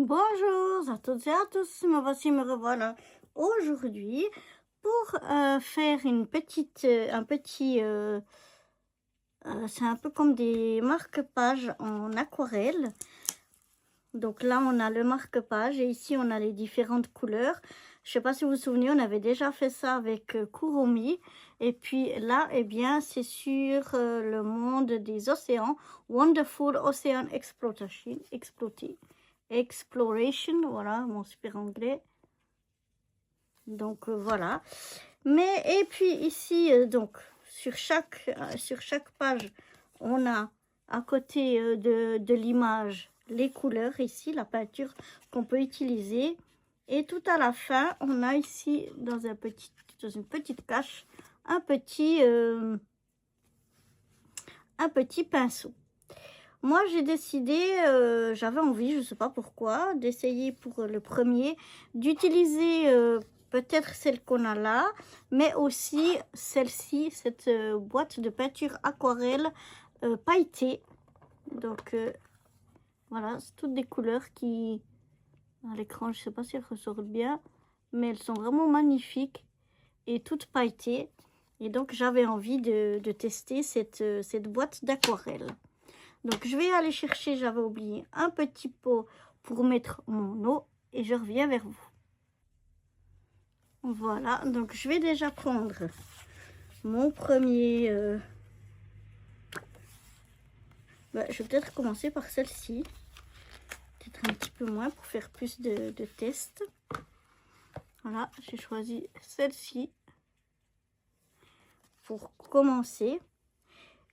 Bonjour à toutes et à tous, me revoilà aujourd'hui pour faire une petite, c'est un peu comme des marque-pages en aquarelle. Donc là, on a le marque-page et ici, on a les différentes couleurs. Je ne sais pas si vous vous souvenez, on avait déjà fait ça avec Kuromi. Et puis là, eh bien, c'est sur le monde des océans. Wonderful Ocean Exploration, voilà, mon super anglais. Donc voilà. Mais, et puis ici, donc, sur chaque page, on a à côté de l'image les couleurs, ici, la peinture qu'on peut utiliser. Et tout à la fin, on a ici, dans une petite cache, un petit pinceau. Moi, j'ai décidé, j'avais envie, je ne sais pas pourquoi, d'essayer pour le premier, d'utiliser peut-être celle qu'on a là, mais aussi celle-ci, cette boîte de peinture aquarelle pailletée. Donc, voilà, c'est toutes des couleurs qui, à l'écran, je ne sais pas si elles ressortent bien, mais elles sont vraiment magnifiques et toutes pailletées. Et donc, j'avais envie de tester cette boîte d'aquarelle. Donc, je vais aller chercher, j'avais oublié, un petit pot pour mettre mon eau et je reviens vers vous. Voilà, donc je vais déjà prendre mon premier... je vais peut-être commencer par celle-ci. Peut-être un petit peu moins pour faire plus de tests. Voilà, j'ai choisi celle-ci pour commencer.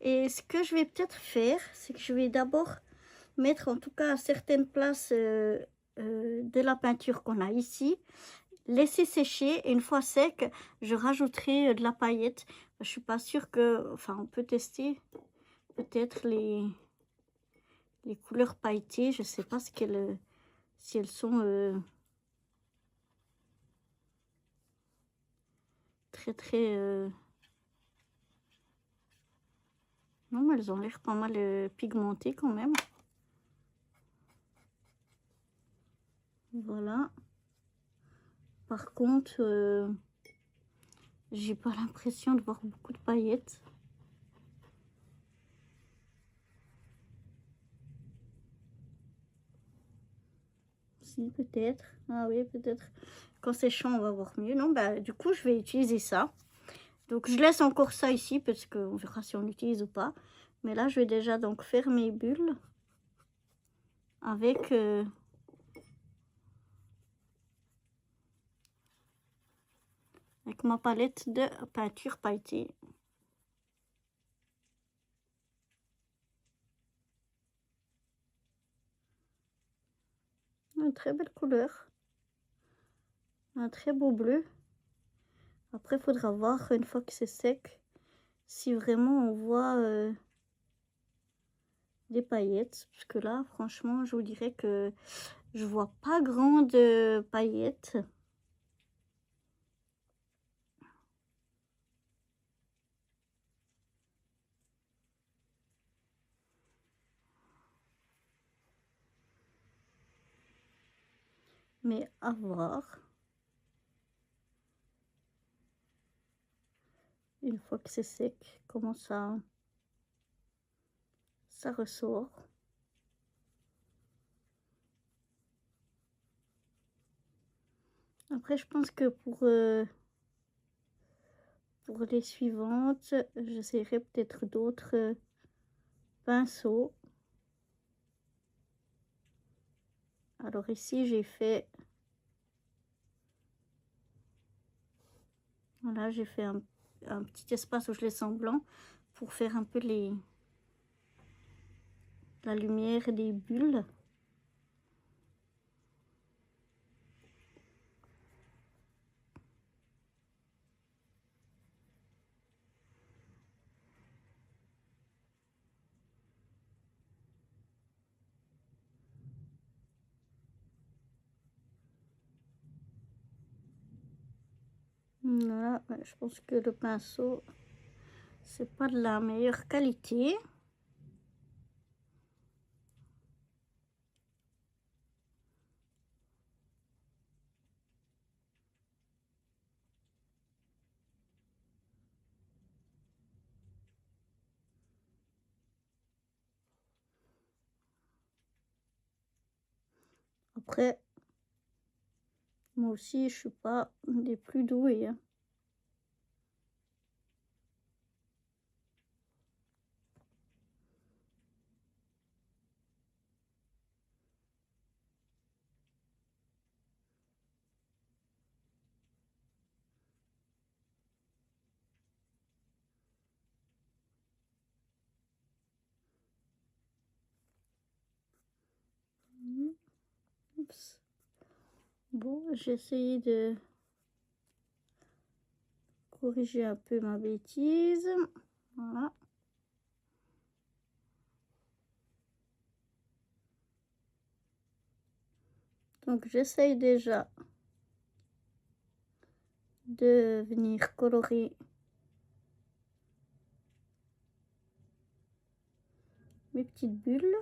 Et ce que je vais peut-être faire, c'est que je vais d'abord mettre en tout cas à certaines places de la peinture qu'on a ici, laisser sécher et une fois sec, je rajouterai de la paillette. Je suis pas sûre que, enfin, on peut tester peut-être les couleurs pailletées. Je sais pas si elles sont très non, mais elles ont l'air pas mal pigmentées quand même. Voilà. Par contre, j'ai pas l'impression de voir beaucoup de paillettes. Si, peut-être. Ah oui, peut-être. Quand c'est chaud, on va voir mieux. Non, bah, du coup, je vais utiliser ça. Donc, je laisse encore ça ici parce qu'on verra si on l'utilise ou pas. Mais là, je vais déjà donc faire mes bulles avec ma palette de peinture pailletée. Une très belle couleur. Un très beau bleu. Après, il faudra voir une fois que c'est sec si vraiment on voit des paillettes. Parce que là, franchement, je vous dirais que je vois pas grand de paillettes. Mais à voir. Une fois que c'est sec, comment ça ressort. Après, je pense que pour les suivantes, j'essaierai peut-être d'autres pinceaux. Alors ici, j'ai fait... Voilà, j'ai fait un petit espace où je laisse en blanc pour faire un peu la lumière et des bulles. Voilà, je pense que le pinceau, c'est pas de la meilleure qualité. Après, moi aussi, je suis pas des plus douées, hein. Oups. Bon, j'ai essayé de corriger un peu ma bêtise. Voilà. Donc, j'essaye déjà de venir colorer mes petites bulles.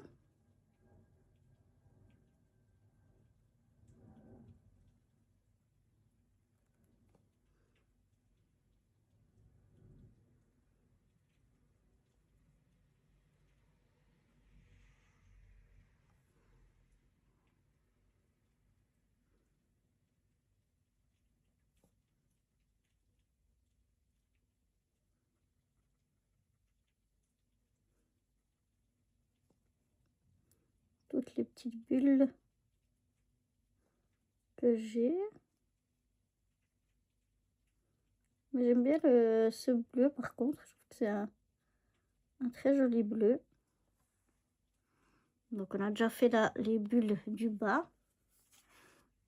Toutes les petites bulles que j'ai. Mais j'aime bien ce bleu par contre, je trouve que c'est un très joli bleu. Donc on a déjà fait là les bulles du bas.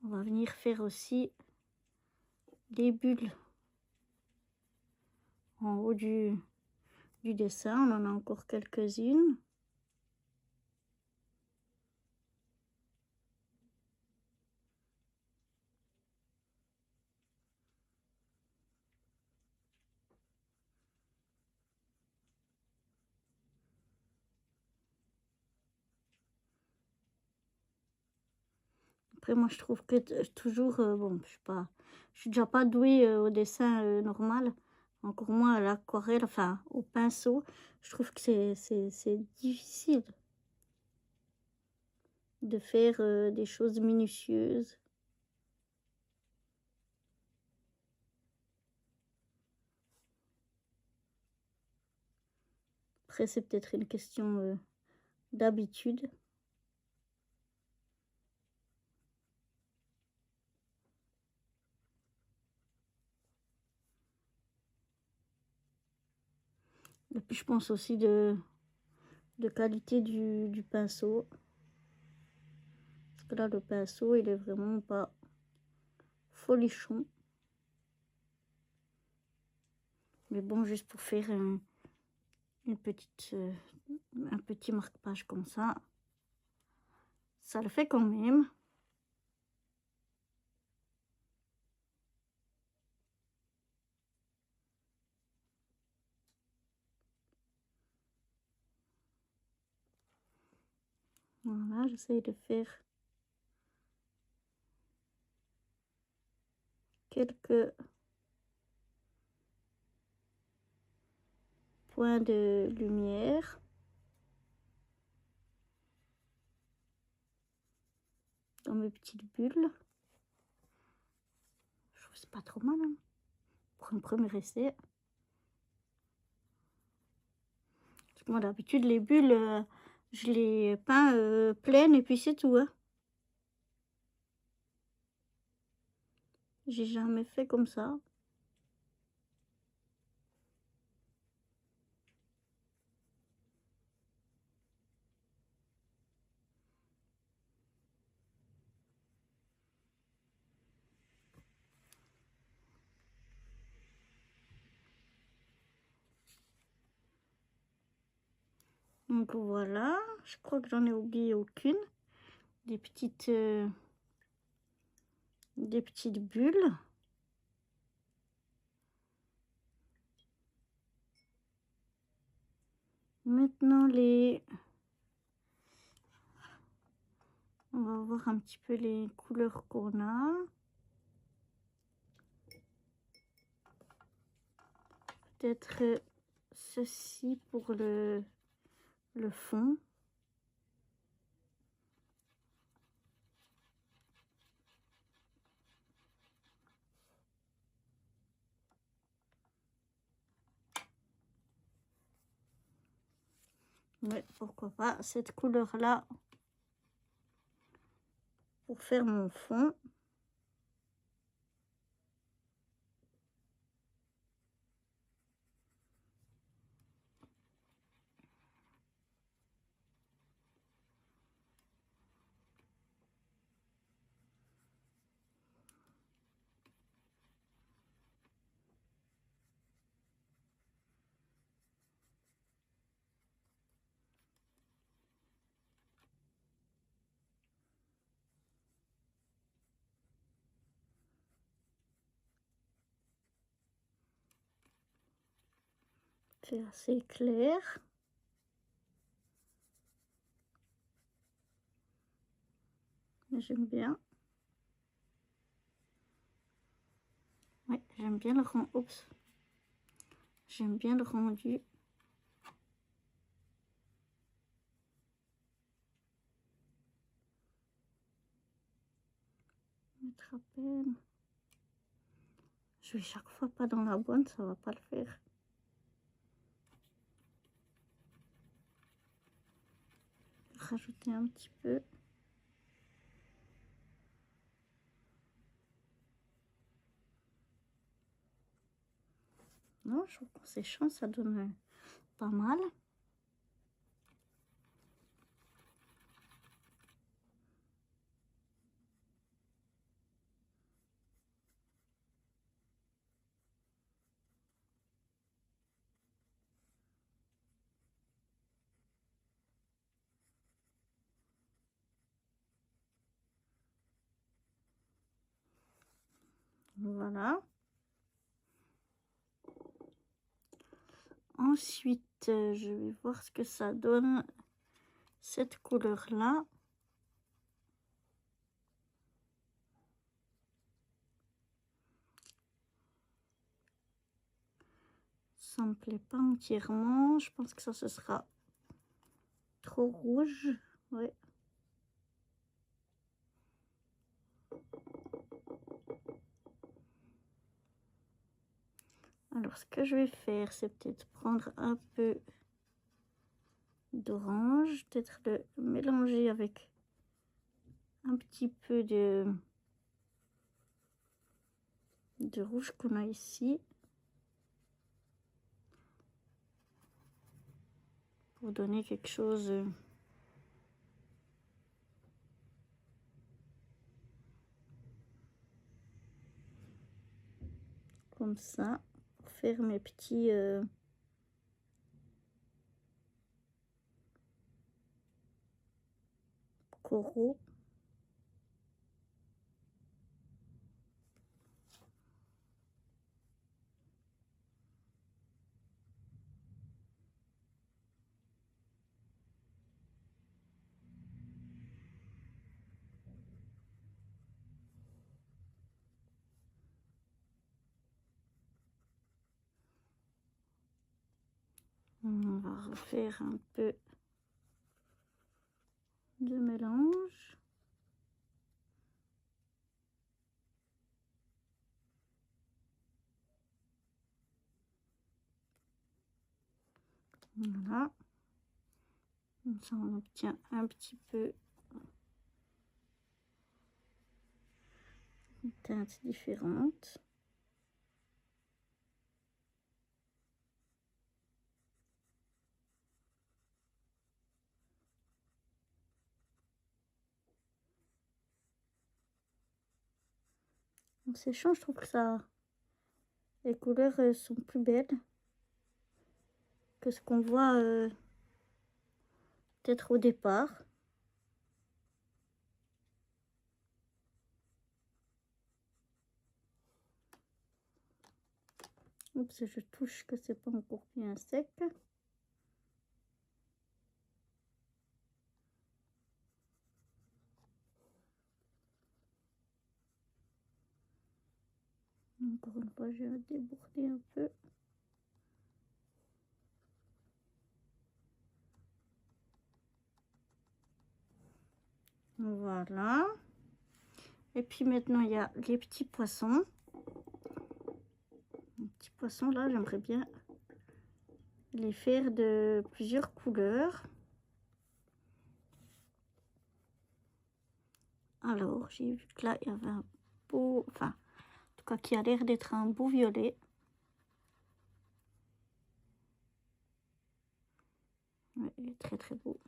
On va venir faire aussi les bulles en haut du dessin. On en a encore quelques-unes. Après, moi, je trouve que toujours, bon, je suis déjà pas douée au dessin normal, encore moins à l'aquarelle, enfin, au pinceau. Je trouve que c'est difficile de faire des choses minutieuses. Après, c'est peut-être une question d'habitude. Et puis, je pense aussi de qualité du pinceau. Parce que là, le pinceau, il est vraiment pas folichon. Mais bon, juste pour faire un petit marque-page comme ça le fait quand même. Voilà, j'essaye de faire quelques points de lumière. Dans mes petites bulles. Je trouve que c'est pas trop mal, hein, pour un premier essai. Parce que moi, d'habitude, les bulles, je les peins pleines et puis c'est tout, hein. J'ai jamais fait comme ça. Donc voilà, je crois que j'en ai oublié aucune. Des petites bulles. Maintenant on va voir un petit peu les couleurs qu'on a. Peut-être ceci pour le fond. Ouais, pourquoi pas cette couleur-là pour faire mon fond. C'est assez clair. J'aime bien. Ouais, j'aime bien le rendu. Oups. J'aime bien le rendu. Mettre à peine. Je vais chaque fois pas dans la bonne, ça va pas le faire. Rajouter un petit peu. Non, je trouve qu'en séchant, ça donne pas mal. Voilà. Ensuite, je vais voir ce que ça donne, cette couleur-là. Ça me plaît pas entièrement. Je pense que ça, ce sera trop rouge. Ouais. Alors, ce que je vais faire, c'est peut-être prendre un peu d'orange, peut-être le mélanger avec un petit peu de rouge qu'on a ici. Pour donner quelque chose comme ça, pour faire mes petits coraux. On va refaire un peu de mélange. Voilà. Comme ça, on obtient un petit peu une teinte différente. En séchant, je trouve que ça, les couleurs sont plus belles que ce qu'on voit peut-être au départ. Oups, je touche que c'est pas encore bien sec. Encore une fois, je vais déborder un peu. Voilà. Et puis maintenant, il y a les petits poissons. Les petits poissons, là, j'aimerais bien les faire de plusieurs couleurs. Alors, j'ai vu que là, il y avait un beau, enfin, en tout cas, qui a l'air d'être un beau violet. Ouais, il est très très beau.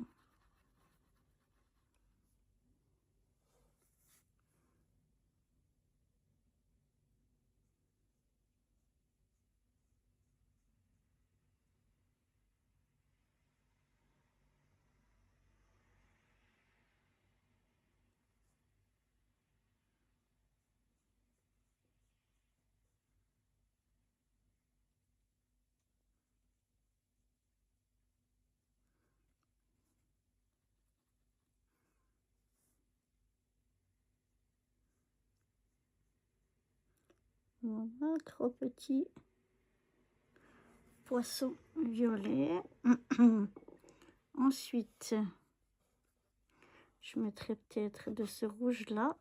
Voilà, 3 petits poissons violets. Ensuite, je mettrai peut-être de ce rouge-là.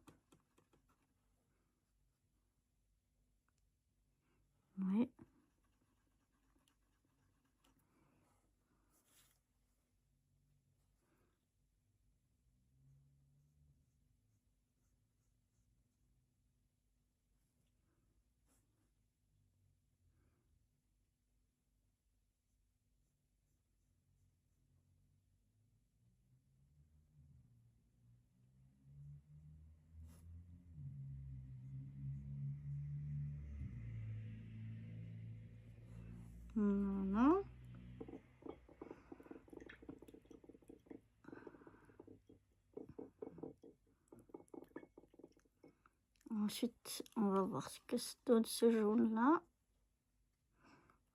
Oui. Voilà. Ensuite, on va voir ce que ça donne ce jaune-là.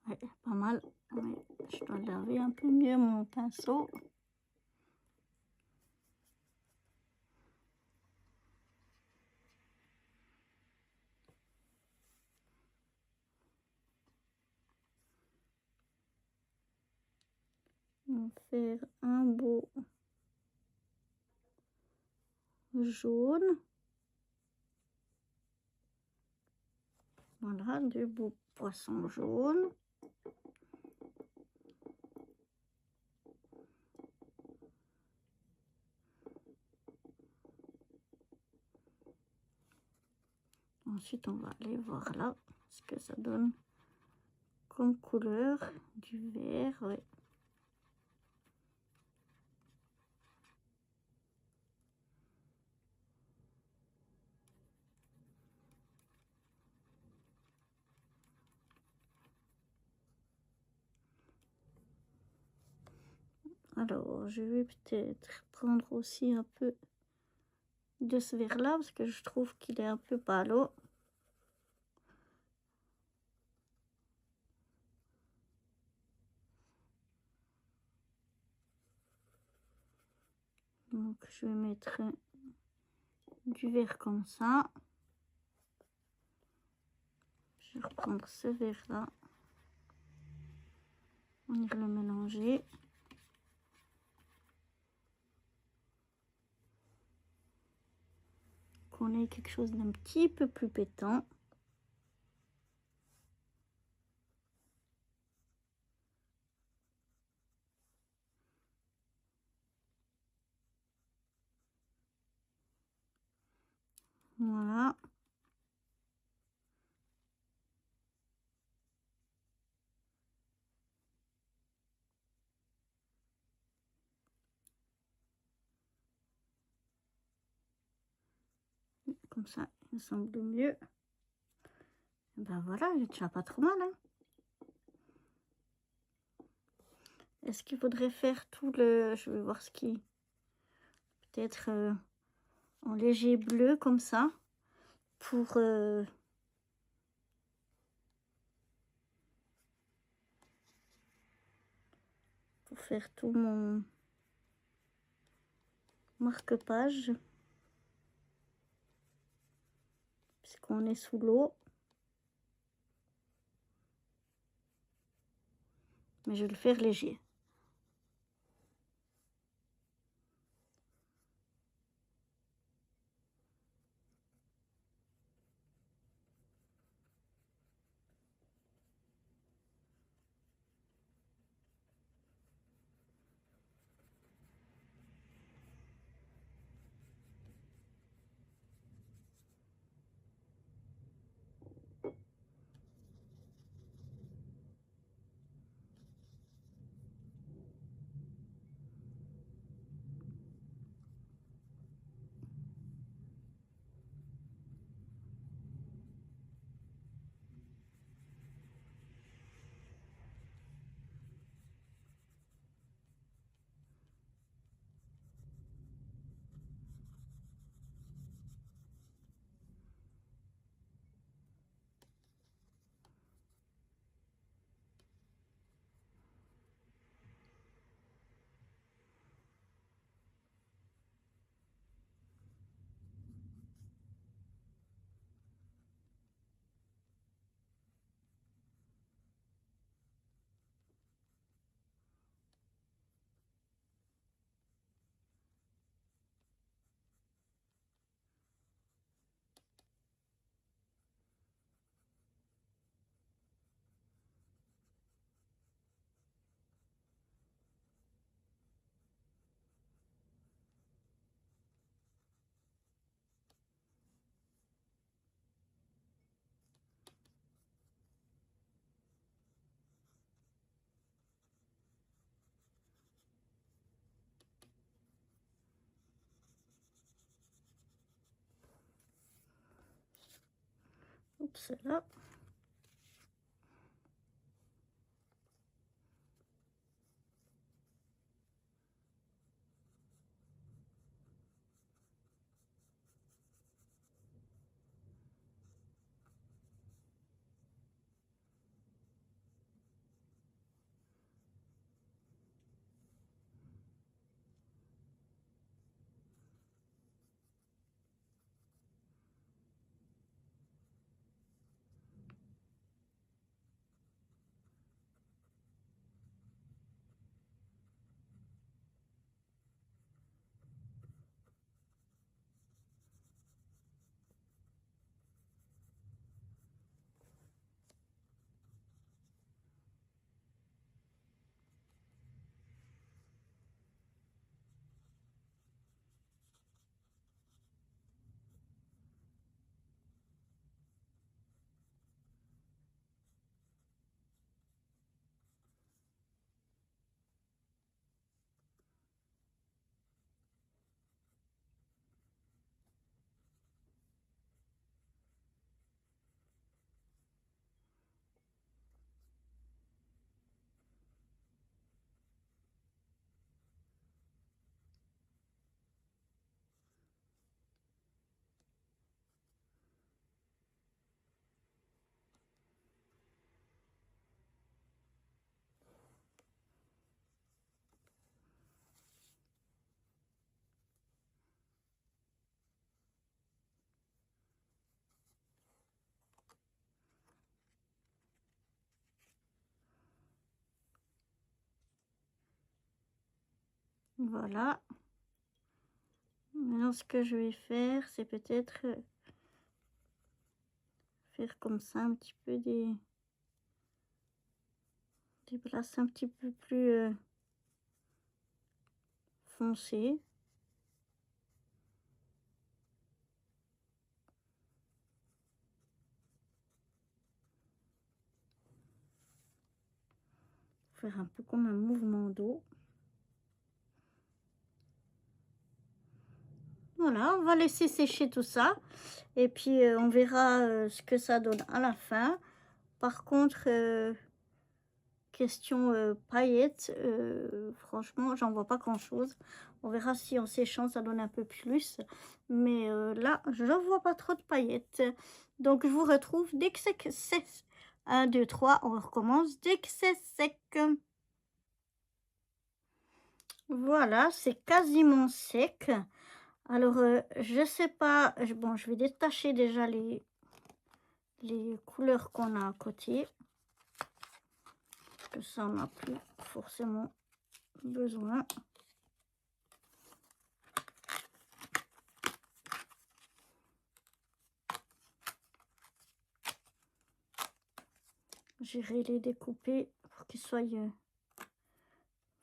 Ouais, pas mal. Ouais, je dois laver un peu mieux mon pinceau. On va faire un beau jaune. Voilà, 2 beaux poissons jaunes. Ensuite, on va aller voir là ce que ça donne comme couleur du vert. Ouais. Alors, je vais peut-être prendre aussi un peu de ce vert-là parce que je trouve qu'il est un peu pâle. Donc, je vais mettre du vert comme ça. Je vais reprendre ce vert-là. On ira le mélanger. Qu'on ait quelque chose d'un petit peu plus pétant. Voilà. Comme ça, il me semble mieux. Et ben voilà, il est déjà pas trop mal. Hein. Est-ce qu'il faudrait faire tout le... Je vais voir ce qui... Peut-être en léger bleu comme ça. Pour faire tout mon marque-page. Puisqu'on est sous l'eau. Mais je vais le faire léger. Oups, là. Voilà. Maintenant, ce que je vais faire, c'est peut-être faire comme ça un petit peu des places un petit peu plus foncées. Faire un peu comme un mouvement d'eau. Voilà, on va laisser sécher tout ça. Et puis, on verra ce que ça donne à la fin. Par contre, question paillettes, franchement, j'en vois pas grand-chose. On verra si en séchant, ça donne un peu plus. Mais là, je ne vois pas trop de paillettes. Donc, je vous retrouve dès que c'est sec. 1, 2, 3, on recommence dès que c'est sec. Voilà, c'est quasiment sec. Alors, je sais pas. Bon, je vais détacher déjà les couleurs qu'on a à côté. Parce que ça, on n'a plus forcément besoin. J'irai les découper pour qu'ils soient...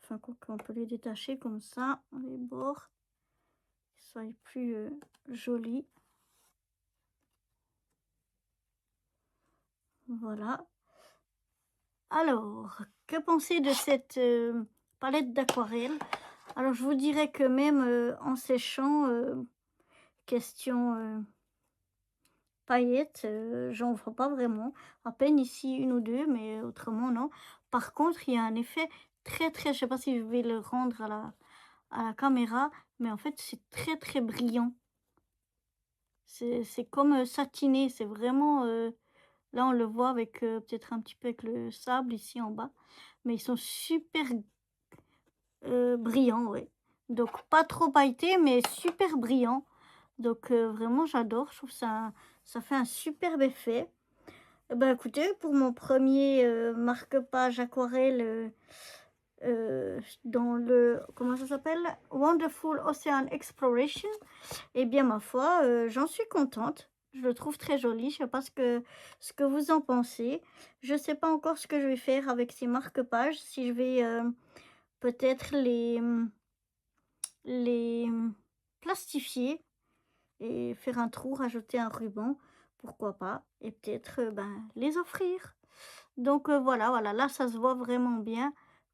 Enfin, qu'on peut les détacher comme ça, les bords. Qu'ils soient plus jolis. Voilà. Alors, que penser de cette palette d'aquarelle? Alors, je vous dirais que même en séchant, question paillettes, j'en vois pas vraiment. À peine ici une ou deux, mais autrement non. Par contre, il y a un effet très, je sais pas si je vais le rendre à la caméra, mais en fait, c'est très brillant. C'est comme satiné, c'est vraiment... là, on le voit avec peut-être un petit peu avec le sable ici en bas. Mais ils sont super brillants, ouais. Donc, pas trop pailletés, mais super brillants. Donc, vraiment, j'adore. Je trouve ça fait un superbe effet. Ben, écoutez, pour mon premier marque-page aquarelle dans le... Comment ça s'appelle? Wonderful Ocean Exploration. Eh bien, ma foi, j'en suis contente. Je le trouve très joli. Je sais pas ce que vous en pensez. Je sais pas encore ce que je vais faire avec ces marque-pages. Si je vais peut-être les plastifier et faire un trou, rajouter un ruban. Pourquoi pas. Et peut-être ben, les offrir. Donc voilà, là, ça se voit vraiment bien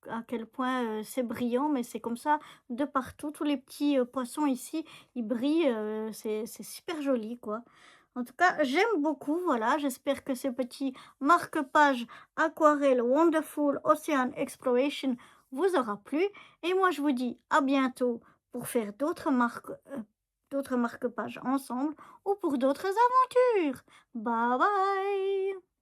à quel point c'est brillant, mais c'est comme ça de partout. Tous les petits poissons ici, ils brillent, c'est super joli, quoi. En tout cas, j'aime beaucoup, voilà, j'espère que ce petit marque-page aquarelle Wonderful Ocean Exploration vous aura plu. Et moi, je vous dis à bientôt pour faire d'autres marque-pages ensemble ou pour d'autres aventures. Bye bye!